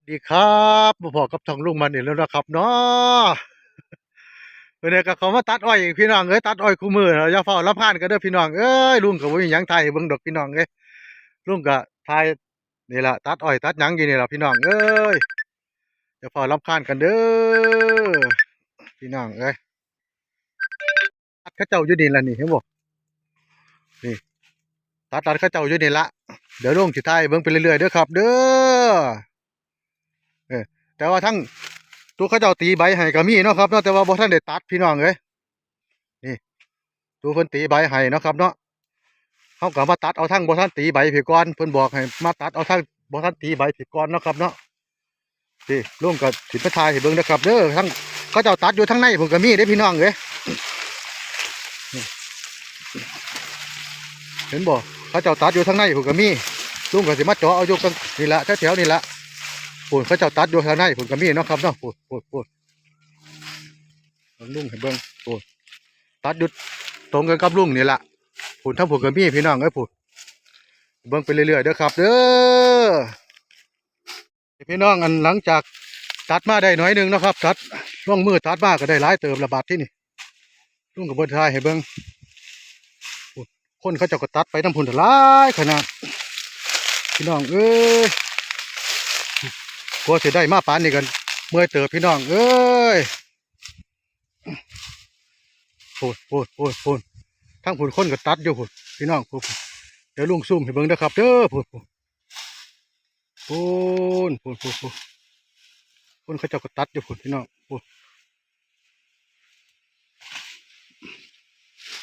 ดีครับมาพอกับทองลุงมันอีกแล้วนะครับเนาะเมื่อนี้ก็เขามาตัดอ้อยอีกพี่น้องเอ้ยตัดอ้อยคู่มือเราอย่าเฝ้ารับพานกันเด้อพี่น้องเอ้ยลุงก็บ่มีหยังไทยเบิ่งดอกพี่น้องเอ้ยลุงก็ทายนี่ล่ะตัดอ้อยตัดหยังอยู่นี่ล่ะพี่น้องเอ้ยอย่าเฝ้ารับพานกันเด้อพี่น้องเอ้ยตัดเขาเจ้าอยู่นี่ล่ะนี่เห็นบ่นี่ตัดเขาเจ้าอยู่นี่ละเดี๋ยวลุงสิทายเบิ่งไปเรื่อยๆเด้อครับเด้อเออแต่ว่าทั้งตัวเขาเจ้าตีใบให้ก็มีเนาะครับเนาะแต่ว่าบ่ทันได้ตัดพี่น้องเอ้ยนี่ ดูเพิ่นตีใบให้เนาะครับเนาะเขาก็มาตัดเอาทั้งบ่ทันตีใบผิก่อนเพิ่นบอกให้มาตัดเอาทั้งบ่ทันตีใบผิก่อนเนาะครับเนาะสิลุงก็สิไปถ่ายให้เบิ่งนะครับเด้อทั้งเขาเจ้าตัดอยู่ทั้งในผมก็มีเด้อพี่น้องเอ้ยนี่เห็นบ่เขาเจ้าตัดอยู่ทั้งในผมก็มีลุงก็สิมาเจาะเอาอยู่กันนี่ละแถวๆนี่ละปุ่นเขาเจ้าตัดอยู่ทางในผมก็มีเนาะครับเนาะปุ่นลุงให้เบิ่งปุ่นตัดอยู่ตรงกันกับลุงนี่ละปุ่นทั้งผมก็มีพี่น้องเอ้ยปุ่นเบิ่งไปเรื่อยๆเด้อครับเด้อ พี่น้องอันหลังจากตัดมาได้หน่อยหนึ่งนะครับตัดช่วงมือตัดมาก็ได้หลายเติมระบาดที่นี่ลุงกับบนทายให้เบิ้งคนเขาเจะก็ตัดไปน้ำพุ่นหลายขนาดพี่น้องเอ้ยกลัวเสียได้มาปานนี่กันเมื่อยเติบพี่น้องเอ้ยพูดทั้งพุ่นคนก็ตัดอยู่พุ่นพี่น้องพูดเดี๋ยวลุงซูมให้เบิ้งนะครับเด้อพูดคนเขาเจะก็ตัดอยู่พุ่นพี่น้องพูด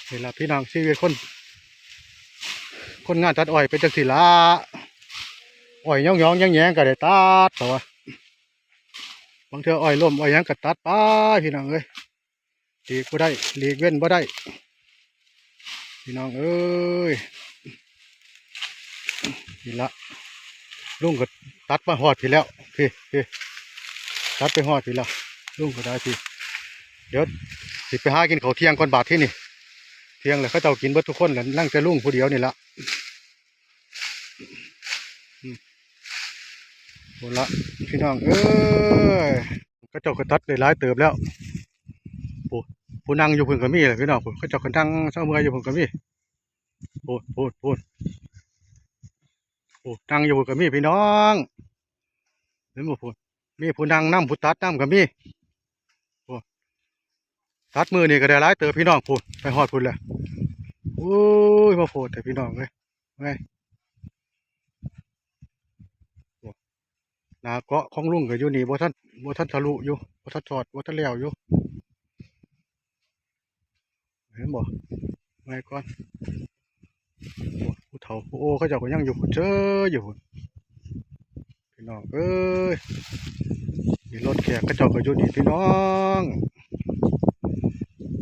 เวลาพี่น้องชีวิตคนงานตัดอ้อยเป็นจังสิละอ้อยย่องแยงก็ได้ตัดแต่ว่าบางเทื่ออ้อยล้มอ้อยหยังก็ตัดไปพี่น้องเอ้ยหลีกบ่ได้หลีกเว้นบ่ได้พี่น้องเอ้ยนี่ละลุงก็ตัดมาหอดพี่แล้วพี่ตัดไปหอดพี่แล้วลุงก็ได้พี่เดี๋ยวสิไปหากินข้าวเที่ยงก่อนบาทที่นี่เที่ยงเลยเขาเจ้ากินเบิดทุกคนแล้วนั่งแต่ลุงผู้เดียวนี่ละหมดละพี่น้องเอ้ยเขาเจ้าก็ตัดได้หลายเติบแล้วผู้ผู้นั่งอยู่เพิ่นก็มีเลยพี่น้องผู้เขาเจ้าก็นั่งเช้าเมื่อยอยู่เพิ่นก็มีพูดผู้นั่งอยู่เพิ่นก็มีพี่น้องเห็นบ่พูดมีผู้นั่งน้ำผู้ตัดน้ำก็มีผู้ตัดมือนี่ก็ได้หลายเติบพี่น้องพูดไปฮอดพูดเลยโอ้ยมาโพดแต่พี่น้องเลยไงหนาเกาะของลุงก็อยู่นี่บ่ทันทะลุอยู่บ่ทันถอดบ่ทันแล้วอยู่เห็นบ่ไงก่อนผู้เฒ่าผู้โอ้เขาเจ้าก็ยังอยู่เจออยู่พุ่นพี่น้องเอ้ยมีรถแขกเขาเจ้าก็อยู่นี่พี่น้อง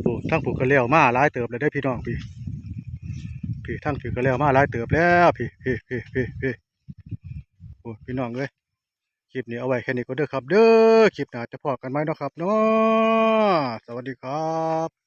ผู้ทั้งผู้ก็แล้วมาหลายเติบเลยได้อพี่น้องพี่ทั้งพี่ก็แล้วมาหลายเติบแล้วพี่โอ้พี่น้องเอ้ยคลิปนี้เอาไว้แค่นี้ก็เด้อครับเด้อคลิปหน้าจะพอกันไหมเนาะครับเนาะสวัสดีครับ